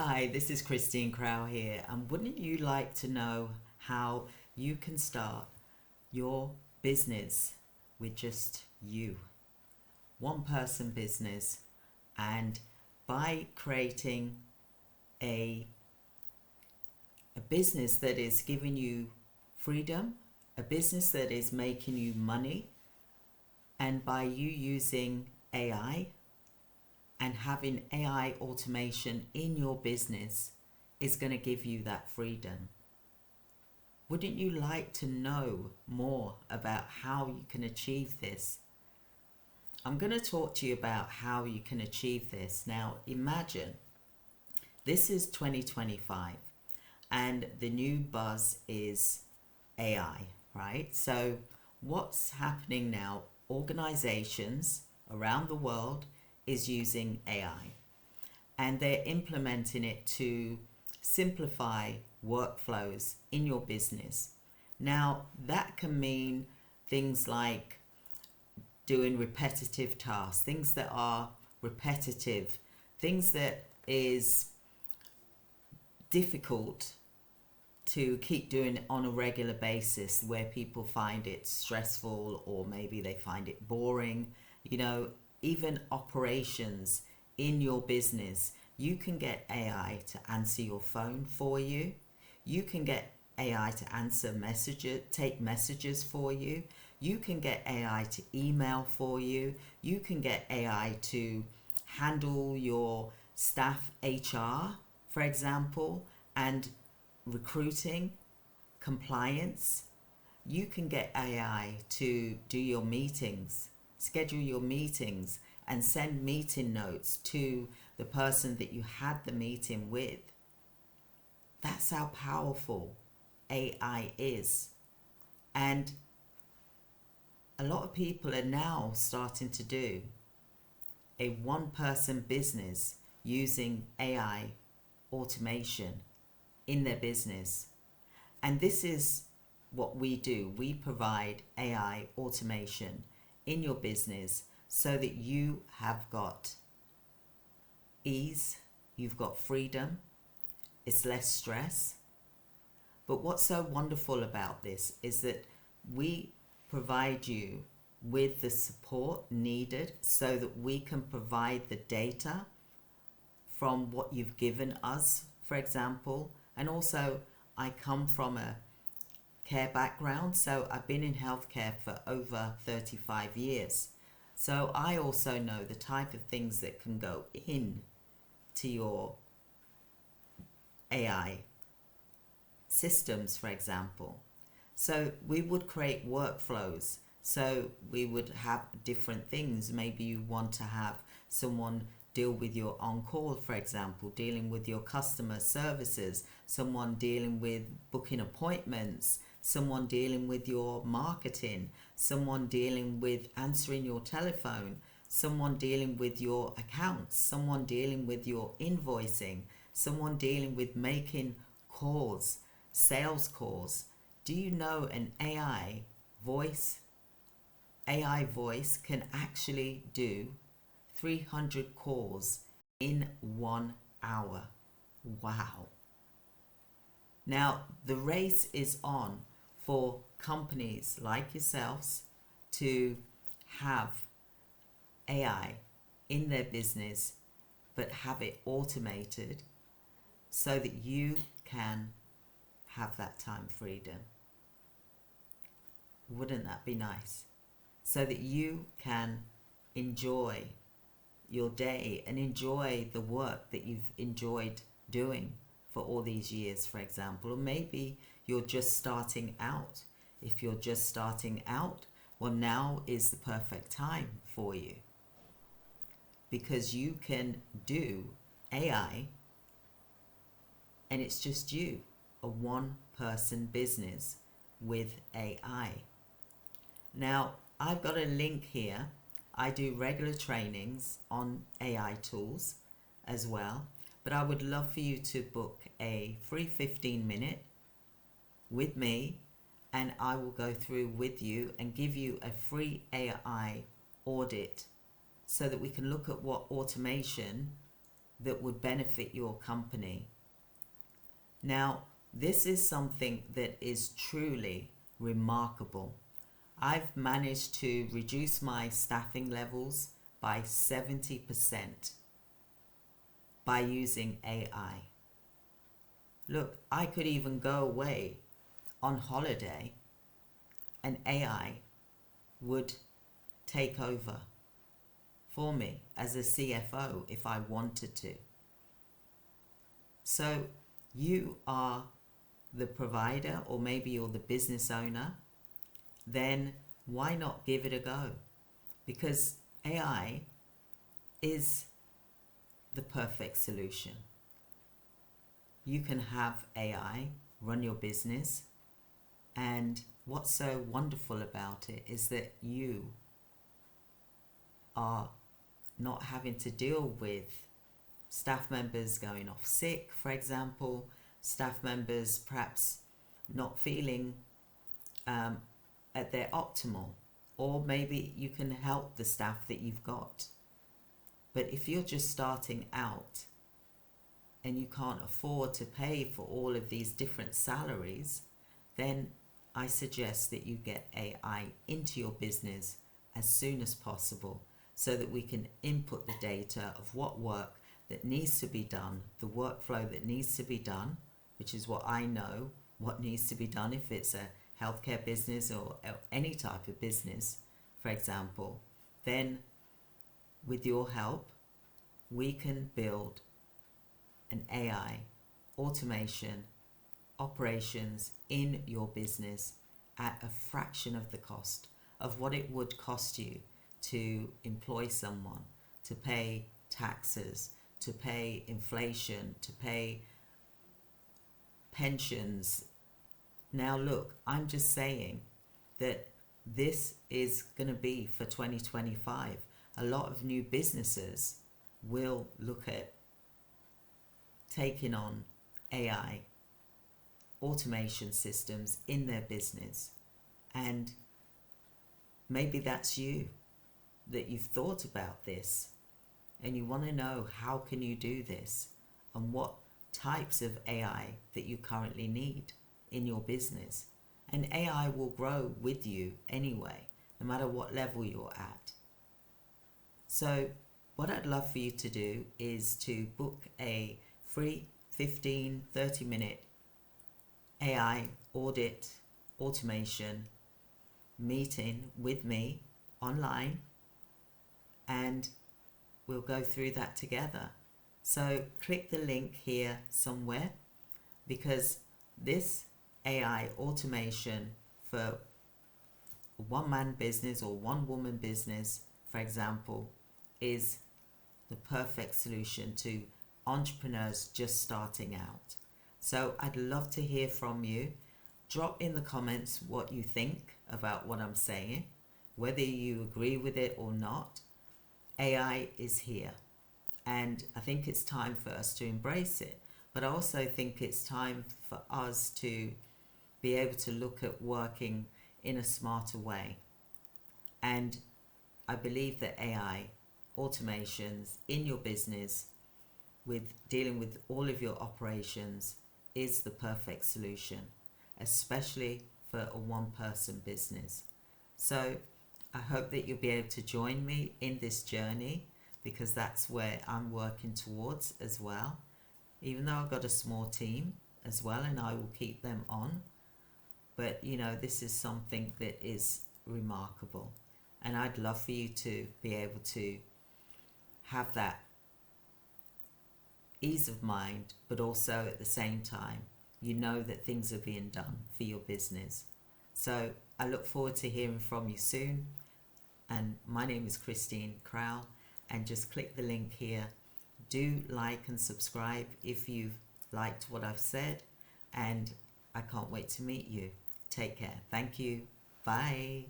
Hi, this is Christine Crow here, and wouldn't you like to know how you can start your business with just you? One person business, and by creating a, a business that is giving you freedom, a business that is making you money, and by you using AI and having AI automation in your business is going to give you that freedom. Wouldn't you like to know more about how you can achieve this? I'm going to talk to you about how you can achieve this. Now, imagine this is 2025 and the new buzz is AI, right? So, what's happening now? Organizations around the world is using AI and they're implementing it to simplify workflows in your business. Now, that can mean things like doing repetitive tasks, things that are repetitive, things that is difficult to keep doing on a regular basis where people find it stressful or maybe they find it boring. You know, even operations in your business, you can get AI to answer your phone for you. You can get AI to answer messages, take messages for you. You can get AI to email for you. You can get AI to handle your staff HR, for example, and recruiting, compliance. You can get AI to do your meetings, schedule your meetings, and send meeting notes to the person that you had the meeting with. That's how powerful AI is. And a lot of people are now starting to do a one person business using AI automation in their business. And this is what we do. We provide AI automation in your business so that you have got ease, you've got freedom, it's less stress. But what's so wonderful about this is that we provide you with the support needed so that we can provide the data from what you've given us, for example. And also, I come from a care background, so I've been in healthcare for over 35 years. So I also know the type of things that can go in to your AI systems, for example. So we would create workflows. So we would have different things. Maybe you want to have someone deal with your on-call, for example, dealing with your customer services, someone dealing with booking appointments, someone dealing with your marketing, someone dealing with answering your telephone, someone dealing with your accounts, someone dealing with your invoicing, someone dealing with making calls, sales calls. Do you know an AI voice can actually do 300 calls in 1 hour? Wow. Now, the race is on for companies like yourselves to have AI in their business, but have it automated so that you can have that time freedom. Wouldn't that be nice? So that you can enjoy your day and enjoy the work that you've enjoyed doing for all these years, for example. Or maybe you're just starting out. If you're just starting out, well, now is the perfect time for you because you can do AI and it's just you, a one person business with AI. Now, I've got a link here. I do regular trainings on AI tools as well, but I would love for you to book a free 15-minute with me and I will go through with you and give you a free AI audit so that we can look at what automation that would benefit your company. Now, this is something that is truly remarkable. I've managed to reduce my staffing levels by 70% by using AI. Look, I could even go away on holiday and AI would take over for me as a CFO if I wanted to. So you are the provider, or maybe you're the business owner, then why not give it a go? Because AI is the perfect solution. You can have AI run your business, and what's so wonderful about it is that you are not having to deal with staff members going off sick, for example, staff members perhaps not feeling at their optimal, or maybe you can help the staff that you've got. But if you're just starting out and you can't afford to pay for all of these different salaries, then I suggest that you get AI into your business as soon as possible so that we can input the data of what work that needs to be done, the workflow that needs to be done, which is what I know what needs to be done if it's a healthcare business or any type of business, for example. Then with your help, we can build an AI automation operations in your business at a fraction of the cost of what it would cost you to employ someone, to pay taxes, to pay inflation, to pay pensions. Now look, I'm just saying that this is going to be for 2025. A lot of new businesses will look at taking on AI automation systems in their business. And maybe that's you, that you've thought about this and you want to know how can you do this and what types of AI that you currently need in your business. And AI will grow with you anyway, no matter what level you're at. So what I'd love for you to do is to book a free 15-30 minute AI audit automation meeting with me online, and we'll go through that together. So click the link here somewhere, because this AI automation for a one-man business or one-woman business, for example, is the perfect solution to entrepreneurs just starting out. So I'd love to hear from you. Drop in the comments what you think about what I'm saying, whether you agree with it or not. AI is here, and I think it's time for us to embrace it. But I also think it's time for us to be able to look at working in a smarter way. And I believe that AI automations in your business, with dealing with all of your operations, is the perfect solution, especially for a one-person business. So I hope that you'll be able to join me in this journey, because that's where I'm working towards as well, even though I've got a small team as well, and I will keep them on. But this is something that is remarkable, and I'd love for you to be able to have that ease of mind, but also at the same time, that things are being done for your business. So I look forward to hearing from you soon. And my name is Christine Crowell, and just click the link here. Do like and subscribe if you've liked what I've said, and I can't wait to meet you. Take care. Thank you. Bye.